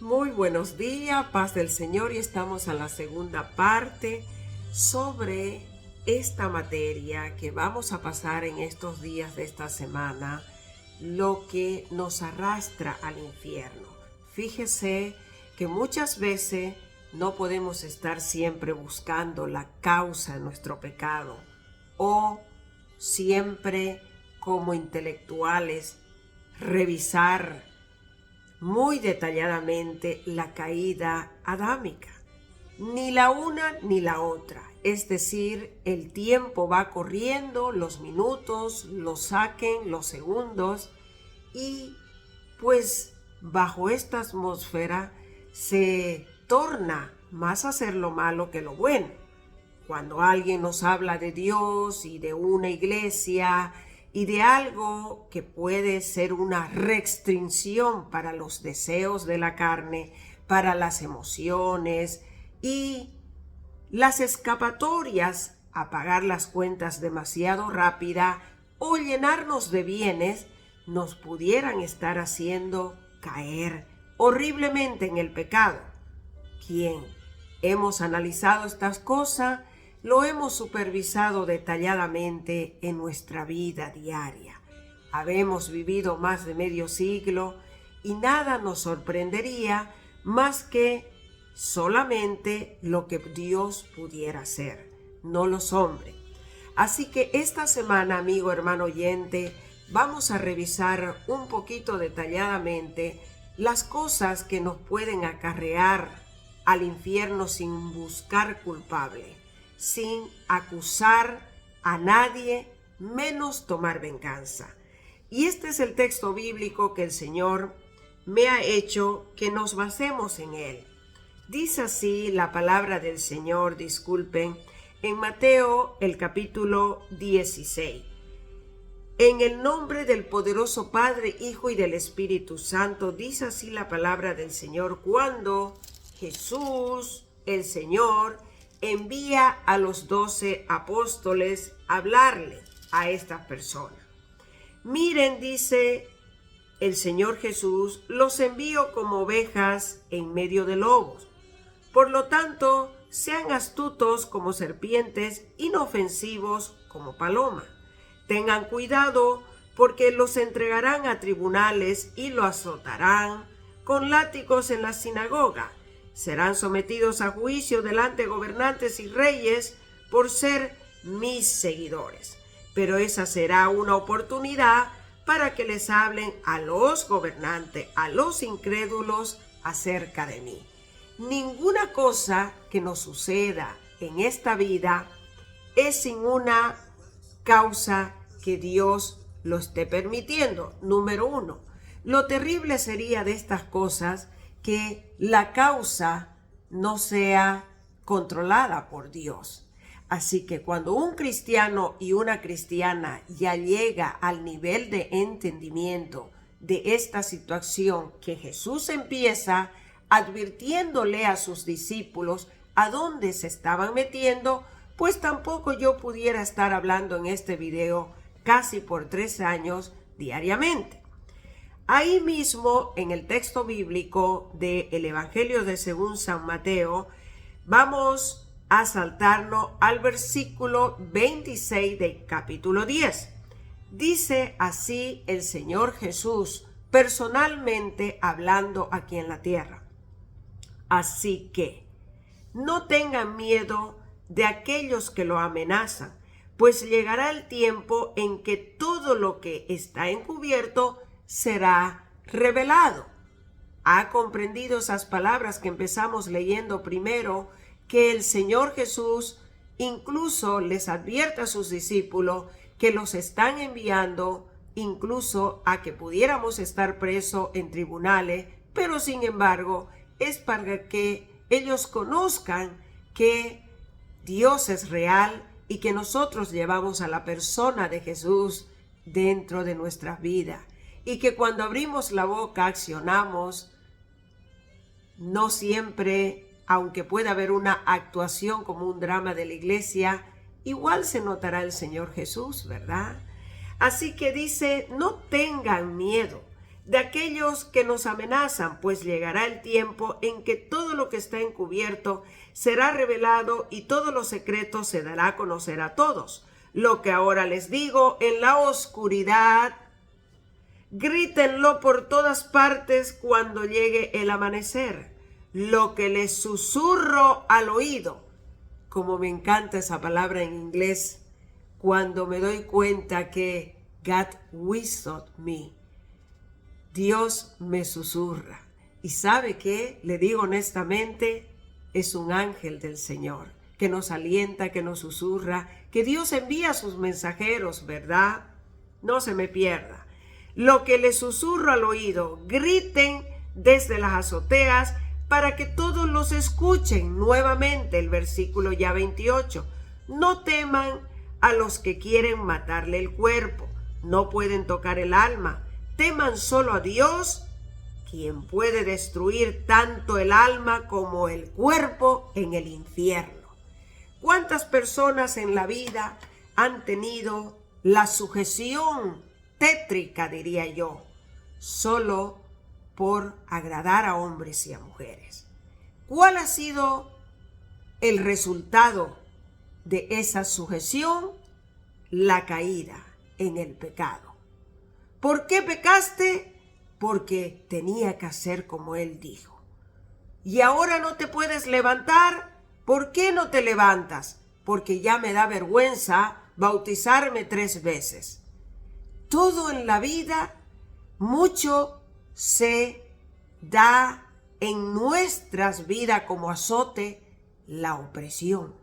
Muy buenos días, paz del Señor, y estamos en la segunda parte sobre esta materia que vamos a pasar en estos días de esta semana, lo que nos arrastra al infierno. Fíjese que muchas veces no podemos estar siempre buscando la causa de nuestro pecado o siempre como intelectuales revisar muy detalladamente la caída adámica. Ni la una ni la otra. Es decir, el tiempo va corriendo, los minutos, los saquen, los segundos, y pues bajo esta atmósfera se torna más hacer lo malo que lo bueno. Cuando alguien nos habla de Dios y de una iglesia y de algo que puede ser una restricción para los deseos de la carne, para las emociones y las escapatorias a pagar las cuentas demasiado rápida o llenarnos de bienes, nos pudieran estar haciendo caer horriblemente en el pecado. Quien hemos analizado estas cosas, lo hemos supervisado detalladamente en nuestra vida diaria. Habemos vivido más de medio siglo y nada nos sorprendería más que solamente lo que Dios pudiera hacer, no los hombres. Así que esta semana, amigo, hermano oyente, vamos a revisar un poquito detalladamente las cosas que nos pueden acarrear al infierno sin buscar culpable, sin acusar a nadie, menos tomar venganza. Y este es el texto bíblico que el Señor me ha hecho que nos basemos en él. Dice así la palabra del Señor, disculpen, en Mateo el capítulo 16. En el nombre del poderoso Padre, Hijo y del Espíritu Santo, dice así la palabra del Señor cuando Jesús, el Señor, envía a los 12 apóstoles a hablarle a estas personas. Miren, dice el Señor Jesús, los envío como ovejas en medio de lobos. Por lo tanto, sean astutos como serpientes, inofensivos como paloma. Tengan cuidado porque los entregarán a tribunales y los azotarán con látigos en la sinagoga. Serán sometidos a juicio delante de gobernantes y reyes por ser mis seguidores. Pero esa será una oportunidad para que les hablen a los gobernantes, a los incrédulos acerca de mí. Ninguna cosa que nos suceda en esta vida es sin una causa que Dios lo esté permitiendo. Número 1. Lo terrible sería de estas cosas que la causa no sea controlada por Dios. Así que cuando un cristiano y una cristiana ya llega al nivel de entendimiento de esta situación que Jesús empieza advirtiéndole a sus discípulos a dónde se estaban metiendo, pues tampoco yo pudiera estar hablando en este video casi por 3 años diariamente. Ahí mismo, en el texto bíblico del Evangelio de según San Mateo, vamos a saltarnos al versículo 26 del capítulo 10. Dice así el Señor Jesús, personalmente hablando aquí en la tierra. Así que, no tengan miedo de aquellos que lo amenazan, pues llegará el tiempo en que todo lo que está encubierto será revelado. ¿Ha comprendido esas palabras que empezamos leyendo primero? Que el Señor Jesús incluso les advierte a sus discípulos que los están enviando incluso a que pudiéramos estar presos en tribunales, pero sin embargo es para que ellos conozcan que Dios es real y que nosotros llevamos a la persona de Jesús dentro de nuestras vidas. Y que cuando abrimos la boca accionamos, no siempre, aunque pueda haber una actuación como un drama de la iglesia, igual se notará el Señor Jesús, ¿verdad? Así que dice, no tengan miedo de aquellos que nos amenazan, pues llegará el tiempo en que todo lo que está encubierto será revelado y todos los secretos se dará a conocer a todos. Lo que ahora les digo en la oscuridad, grítenlo por todas partes cuando llegue el amanecer. Lo que les susurro al oído, como me encanta esa palabra en inglés, cuando me doy cuenta que God whispered me, Dios me susurra. Y ¿sabe qué? Le digo honestamente, es un ángel del Señor que nos alienta, que nos susurra, que Dios envía a sus mensajeros, ¿verdad? No se me pierda. Lo que les susurro al oído, griten desde las azoteas para que todos los escuchen. Nuevamente el versículo ya 28. No teman a los que quieren matarle el cuerpo, no pueden tocar el alma. Teman solo a Dios, quien puede destruir tanto el alma como el cuerpo en el infierno. ¿Cuántas personas en la vida han tenido la sujeción tétrica, diría yo, solo por agradar a hombres y a mujeres? ¿Cuál ha sido el resultado de esa sujeción? La caída en el pecado. ¿Por qué pecaste? Porque tenía que hacer como él dijo. Y ahora no te puedes levantar. ¿Por qué no te levantas? Porque ya me da vergüenza bautizarme 3 veces. Todo en la vida, mucho se da en nuestras vidas como azote: la opresión,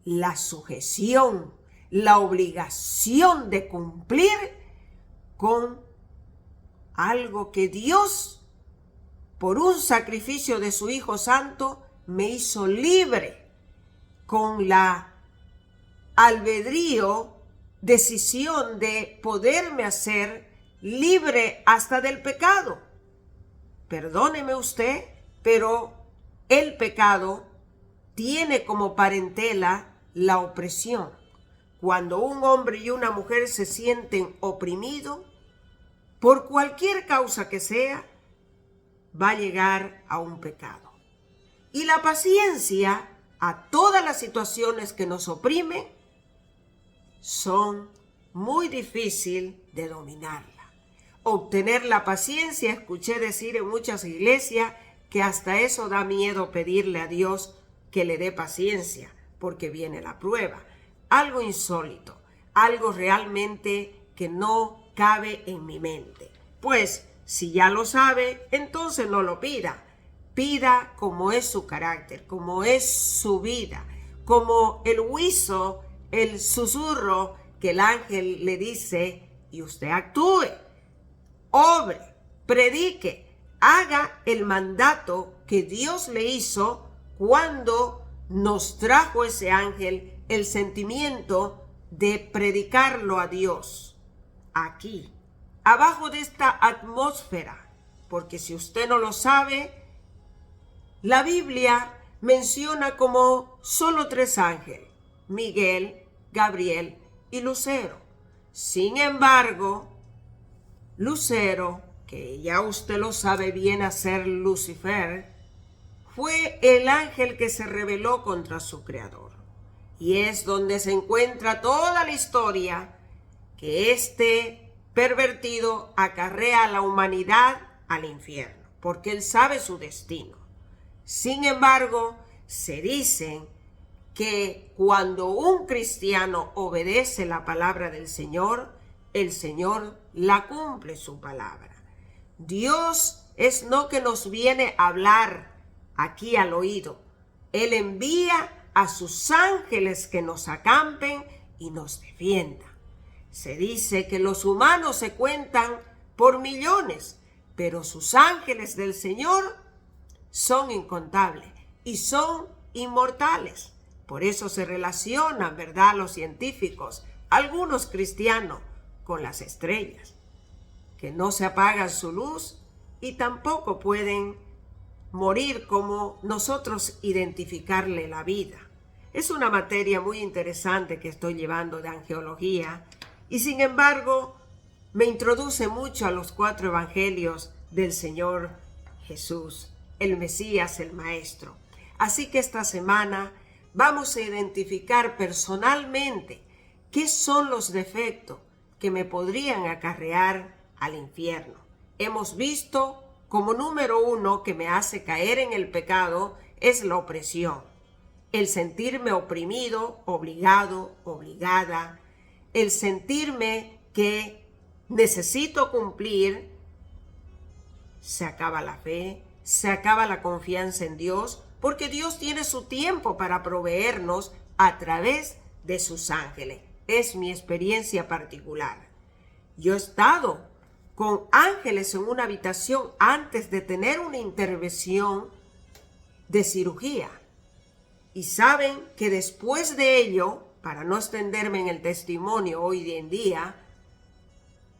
la sujeción, la obligación de cumplir con algo que Dios, por un sacrificio de su Hijo Santo, me hizo libre, con la albedrío, decisión de poderme hacer libre hasta del pecado. Perdóneme usted, pero el pecado tiene como parentela la opresión. Cuando un hombre y una mujer se sienten oprimidos, por cualquier causa que sea, va a llegar a un pecado. Y la paciencia a todas las situaciones que nos oprimen son muy difícil de dominarla. Obtener la paciencia, escuché decir en muchas iglesias que hasta eso da miedo pedirle a Dios que le dé paciencia, porque viene la prueba. Algo insólito, algo realmente que no cabe en mi mente. Pues si ya lo sabe, entonces no lo pida. Pida como es su carácter, como es su vida, como el huizo, el susurro que el ángel le dice, y usted actúe, obre, predique, haga el mandato que Dios le hizo cuando nos trajo ese ángel el sentimiento de predicarlo a Dios aquí, abajo de esta atmósfera, porque si usted no lo sabe, la Biblia menciona como solo 3 ángeles: Miguel, Gabriel y Lucero. Sin embargo, Lucero, que ya usted lo sabe bien hacer, Lucifer, fue el ángel que se rebeló contra su creador. Y es donde se encuentra toda la historia que este pervertido acarrea a la humanidad al infierno, porque él sabe su destino. Sin embargo, se dice que cuando un cristiano obedece la palabra del Señor, el Señor la cumple su palabra. Dios es no que nos viene a hablar aquí al oído. Él envía a sus ángeles que nos acampen y nos defiendan. Se dice que los humanos se cuentan por millones, pero sus ángeles del Señor son incontables y son inmortales. Por eso se relacionan, ¿verdad?, los científicos, algunos cristianos, con las estrellas, que no se apagan su luz y tampoco pueden morir como nosotros identificarle la vida. Es una materia muy interesante que estoy llevando de angeología y sin embargo me introduce mucho a los 4 evangelios del Señor Jesús, el Mesías, el Maestro. Así que esta semana vamos a identificar personalmente qué son los defectos que me podrían acarrear al infierno. Hemos visto como número 1 que me hace caer en el pecado es la opresión, el sentirme oprimido, obligado, obligada, el sentirme que necesito cumplir. Se acaba la fe, se acaba la confianza en Dios, porque Dios tiene su tiempo para proveernos a través de sus ángeles. Es mi experiencia particular. Yo he estado con ángeles en una habitación antes de tener una intervención de cirugía. Y saben que después de ello, para no extenderme en el testimonio hoy en día,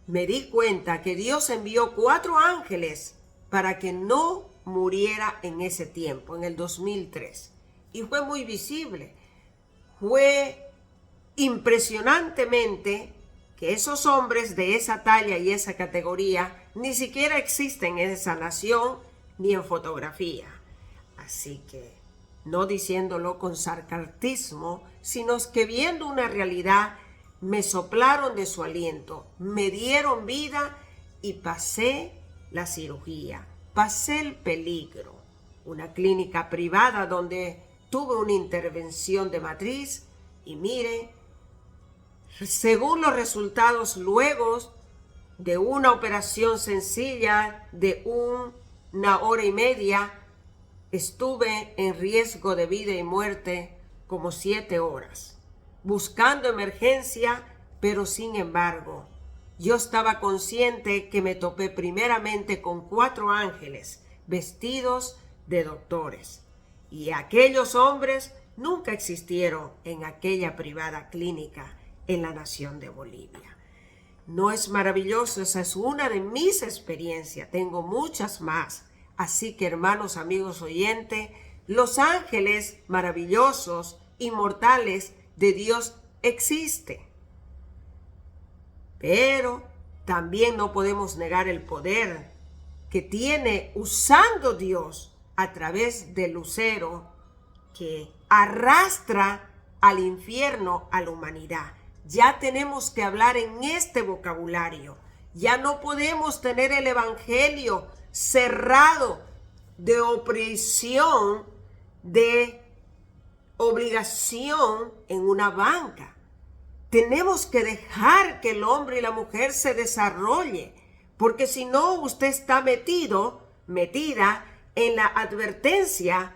me di cuenta que Dios envió 4 ángeles para que no muriera en ese tiempo, en el 2003. Y fue muy visible. Fue impresionantemente que esos hombres de esa talla y esa categoría ni siquiera existen en esa nación ni en fotografía. Así que, no diciéndolo con sarcasmo, sino que viendo una realidad, me soplaron de su aliento, me dieron vida y pasé la cirugía, pasé el peligro. Una clínica privada donde tuve una intervención de matriz y mire, según los resultados luego de una operación sencilla de 1 hora y media, estuve en riesgo de vida y muerte como 7 horas, buscando emergencia, pero sin embargo, yo estaba consciente que me topé primeramente con 4 ángeles vestidos de doctores. Y aquellos hombres nunca existieron en aquella privada clínica en la nación de Bolivia. ¿No es maravilloso? Esa es una de mis experiencias. Tengo muchas más. Así que, hermanos, amigos oyentes, los ángeles maravillosos, inmortales de Dios existen. Pero también no podemos negar el poder que tiene usando Dios a través del lucero que arrastra al infierno a la humanidad. Ya tenemos que hablar en este vocabulario. Ya no podemos tener el evangelio cerrado de opresión, de obligación en una banca. Tenemos que dejar que el hombre y la mujer se desarrolle, porque si no, usted está metida en la advertencia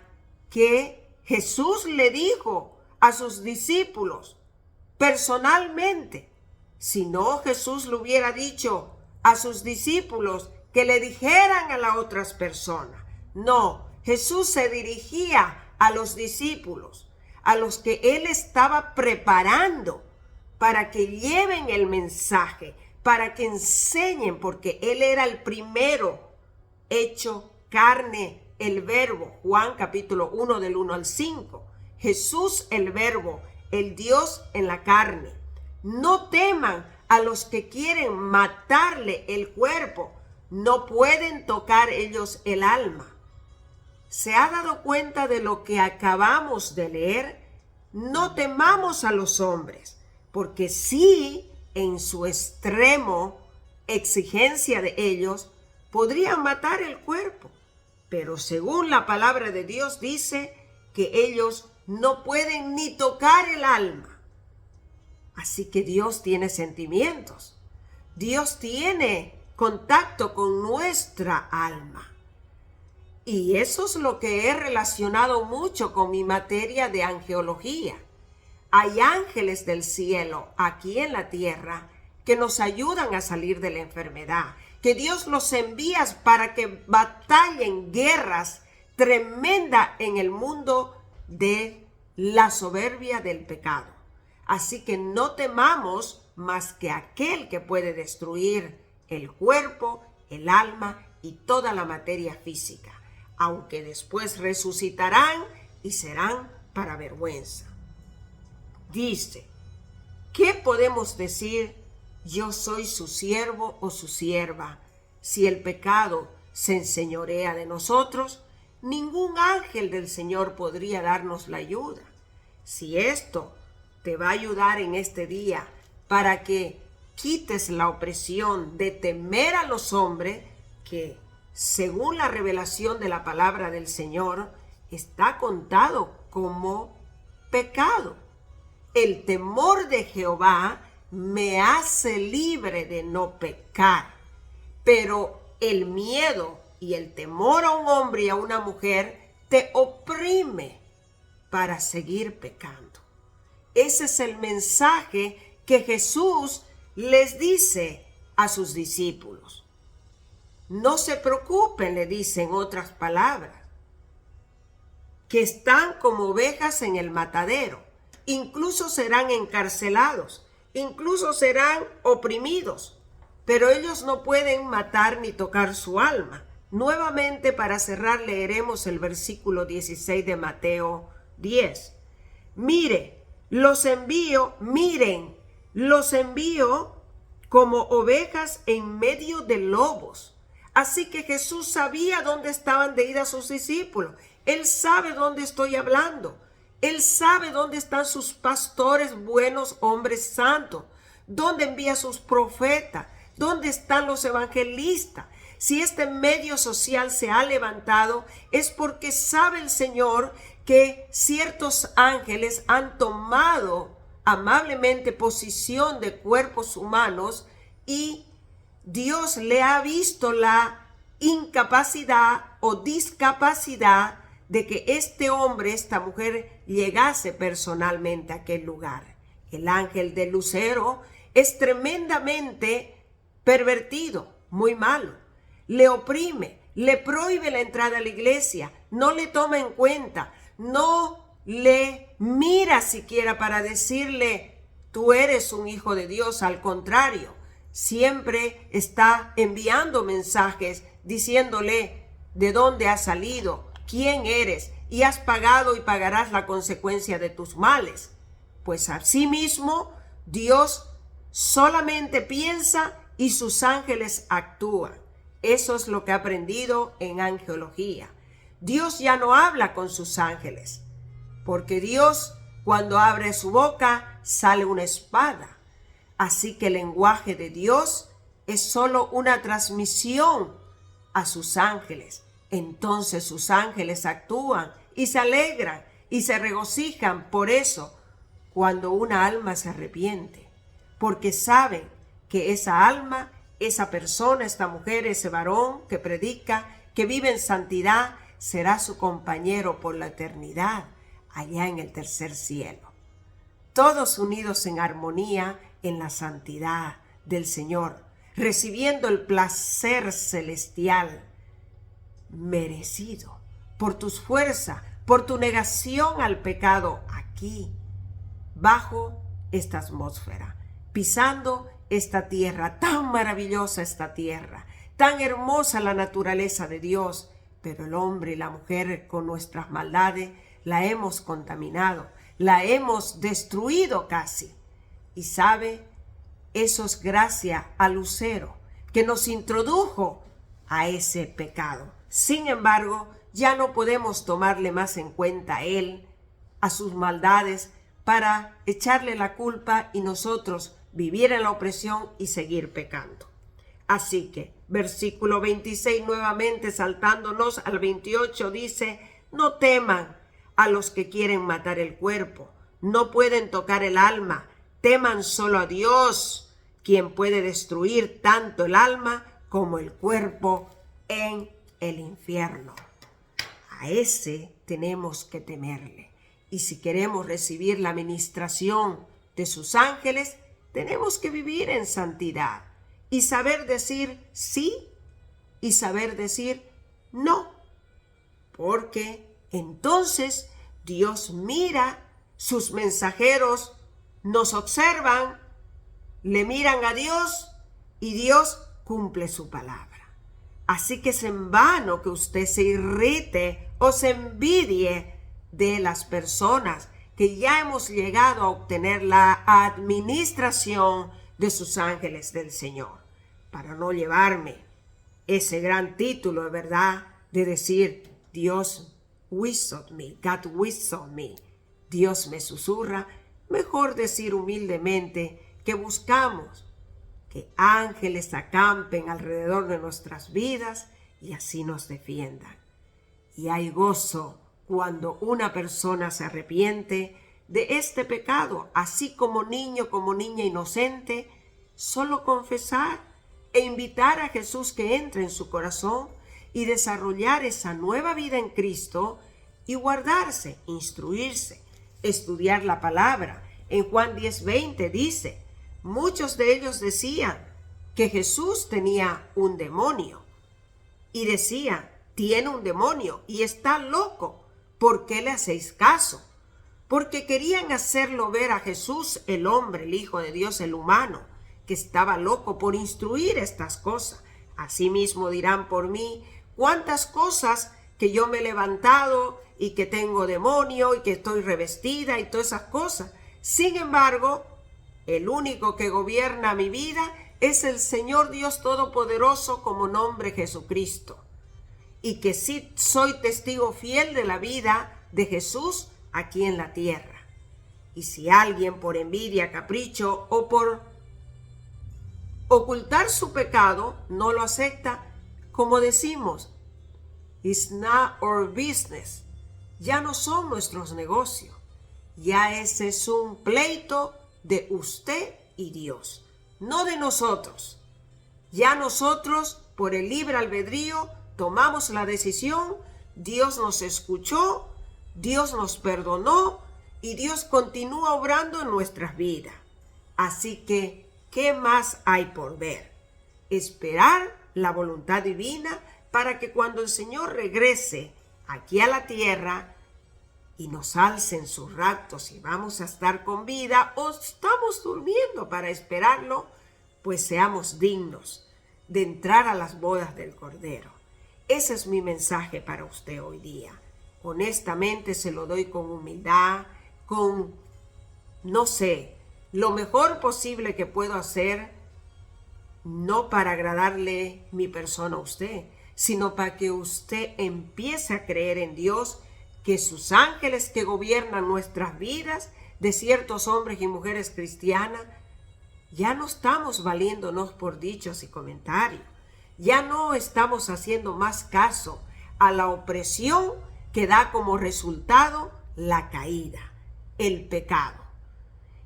que Jesús le dijo a sus discípulos personalmente. Si no, Jesús le hubiera dicho a sus discípulos que le dijeran a las otras personas. No, Jesús se dirigía a los discípulos, a los que él estaba preparando para que lleven el mensaje, para que enseñen, porque él era el primero hecho carne, el verbo. Juan capítulo 1 del 1 al 5. Jesús el verbo, el Dios en la carne. No teman a los que quieren matarle el cuerpo. No pueden tocar ellos el alma. ¿Se ha dado cuenta de lo que acabamos de leer? No temamos a los hombres, porque sí, en su extremo exigencia de ellos, podrían matar el cuerpo. Pero según la palabra de Dios dice que ellos no pueden ni tocar el alma. Así que Dios tiene sentimientos. Dios tiene contacto con nuestra alma. Y eso es lo que he relacionado mucho con mi materia de angelología. Hay ángeles del cielo aquí en la tierra que nos ayudan a salir de la enfermedad, que Dios los envía para que batallen guerras tremendas en el mundo de la soberbia del pecado. Así que no temamos más que aquel que puede destruir el cuerpo, el alma y toda la materia física, aunque después resucitarán y serán para vergüenza. Dice, ¿qué podemos decir yo soy su siervo o su sierva. Si el pecado se enseñorea de nosotros, ningún ángel del Señor podría darnos la ayuda. Si esto te va a ayudar en este día para que quites la opresión de temer a los hombres, que según la revelación de la palabra del Señor está contado como pecado. El temor de Jehová me hace libre de no pecar, pero el miedo y el temor a un hombre y a una mujer te oprime para seguir pecando. Ese es el mensaje que Jesús les dice a sus discípulos. No se preocupen, le dicen otras palabras, que están como ovejas en el matadero. Incluso serán encarcelados, incluso serán oprimidos, pero ellos no pueden matar ni tocar su alma. Nuevamente, para cerrar, leeremos el versículo 16 de Mateo 10. Miren, los envío como ovejas en medio de lobos. Así que Jesús sabía dónde estaban de ida sus discípulos. Él sabe dónde estoy hablando. Él sabe dónde están sus pastores buenos, hombres santos. Dónde envía sus profetas. Dónde están los evangelistas. Si este medio social se ha levantado, es porque sabe el Señor que ciertos ángeles han tomado amablemente posición de cuerpos humanos y Dios le ha visto la incapacidad o discapacidad de que este hombre, esta mujer, llegase personalmente a aquel lugar. El ángel del lucero es tremendamente pervertido, muy malo. Le oprime, le prohíbe la entrada a la iglesia, no le toma en cuenta, no le mira siquiera para decirle, tú eres un hijo de Dios. Al contrario, siempre está enviando mensajes diciéndole de dónde has salido, quién eres, y has pagado y pagarás la consecuencia de tus males. Pues asimismo, Dios solamente piensa y sus ángeles actúan. Eso es lo que he aprendido en angelología. Dios ya no habla con sus ángeles, porque Dios, cuando abre su boca, sale una espada. Así que el lenguaje de Dios es solo una transmisión a sus ángeles. Entonces sus ángeles actúan y se alegran y se regocijan por eso cuando una alma se arrepiente, porque saben que esa alma, esa persona, esta mujer, ese varón que predica, que vive en santidad, será su compañero por la eternidad, allá en el tercer cielo. Todos unidos en armonía en la santidad del Señor, recibiendo el placer celestial merecido por tus fuerzas, por tu negación al pecado aquí, bajo esta atmósfera, pisando esta tierra, tan maravillosa esta tierra, tan hermosa la naturaleza de Dios, pero el hombre y la mujer con nuestras maldades la hemos contaminado, la hemos destruido casi. Y sabe, eso es gracias al lucero que nos introdujo a ese pecado. Sin embargo, ya no podemos tomarle más en cuenta a él, a sus maldades, para echarle la culpa y nosotros vivir en la opresión y seguir pecando. Así que, versículo 26, nuevamente saltándonos al 28, dice, no teman a los que quieren matar el cuerpo, no pueden tocar el alma, teman solo a Dios, quien puede destruir tanto el alma como el cuerpo en el infierno. A ese tenemos que temerle. Y si queremos recibir la ministración de sus ángeles, tenemos que vivir en santidad y saber decir sí y saber decir no. Porque entonces Dios mira, sus mensajeros nos observan, le miran a Dios y Dios cumple su palabra. Así que es en vano que usted se irrite o se envidie de las personas que ya hemos llegado a obtener la administración de sus ángeles del Señor, para no llevarme ese gran título, de verdad, de decir, Dios whistled me, God whistled me, Dios me susurra. Mejor decir humildemente que buscamos que ángeles acampen alrededor de nuestras vidas y así nos defiendan. Y hay gozo cuando una persona se arrepiente de este pecado, así como niño, como niña inocente, solo confesar e invitar a Jesús que entre en su corazón y desarrollar esa nueva vida en Cristo y guardarse, instruirse, estudiar la palabra. En Juan 10:20 dice, muchos de ellos decían que Jesús tenía un demonio y decían, tiene un demonio y está loco. ¿Por qué le hacéis caso? Porque querían hacerlo ver a Jesús, el hombre, el Hijo de Dios, el humano, que estaba loco por instruir estas cosas. Asimismo dirán por mí, cuántas cosas que yo me he levantado y que tengo demonio y que estoy revestida y todas esas cosas. Sin embargo, el único que gobierna mi vida es el Señor Dios Todopoderoso como nombre Jesucristo. Y que sí soy testigo fiel de la vida de Jesús aquí en la tierra. Y si alguien por envidia, capricho o por ocultar su pecado no lo acepta, como decimos, it's not our business. Ya no son nuestros negocios. Ya ese es un pleito de usted y Dios, no de nosotros. Ya nosotros, por el libre albedrío, tomamos la decisión, Dios nos escuchó, Dios nos perdonó y Dios continúa obrando en nuestras vidas. Así que, ¿qué más hay por ver? Esperar la voluntad divina para que cuando el Señor regrese aquí a la tierra y nos alcen sus raptos y vamos a estar con vida o estamos durmiendo para esperarlo, pues seamos dignos de entrar a las bodas del Cordero. Ese es mi mensaje para usted hoy día. Honestamente se lo doy con humildad, con, no sé, lo mejor posible que puedo hacer, no para agradarle mi persona a usted, sino para que usted empiece a creer en Dios, que sus ángeles que gobiernan nuestras vidas, de ciertos hombres y mujeres cristianas, ya no estamos valiéndonos por dichos y comentarios. Ya no estamos haciendo más caso a la opresión que da como resultado la caída, el pecado.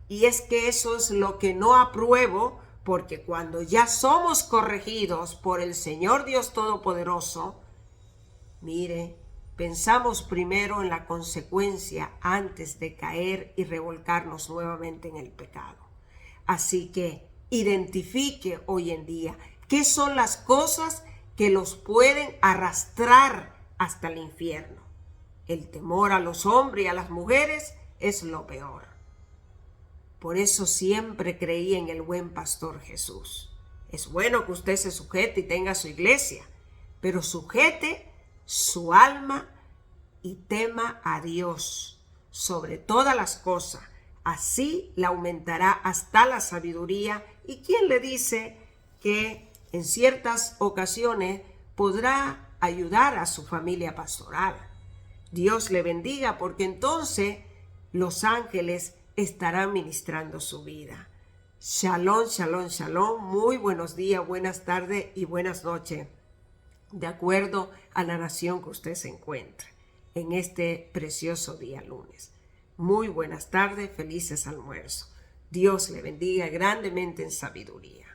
Y es que eso es lo que no apruebo, porque cuando ya somos corregidos por el Señor Dios Todopoderoso, mire, pensamos primero en la consecuencia antes de caer y revolcarnos nuevamente en el pecado. Así que identifique hoy en día qué son las cosas que los pueden arrastrar hasta el infierno. El temor a los hombres y a las mujeres es lo peor. Por eso siempre creí en el buen pastor Jesús. Es bueno que usted se sujete y tenga su iglesia, pero sujete su alma y tema a Dios sobre todas las cosas. Así la aumentará hasta la sabiduría. ¿Y quién le dice que en ciertas ocasiones podrá ayudar a su familia pastoral? Dios le bendiga, porque entonces los ángeles estarán ministrando su vida. Shalom, shalom, shalom. Muy buenos días, buenas tardes y buenas noches, de acuerdo a la nación que usted se encuentre en este precioso día lunes. Muy buenas tardes, felices almuerzos. Dios le bendiga grandemente en sabiduría.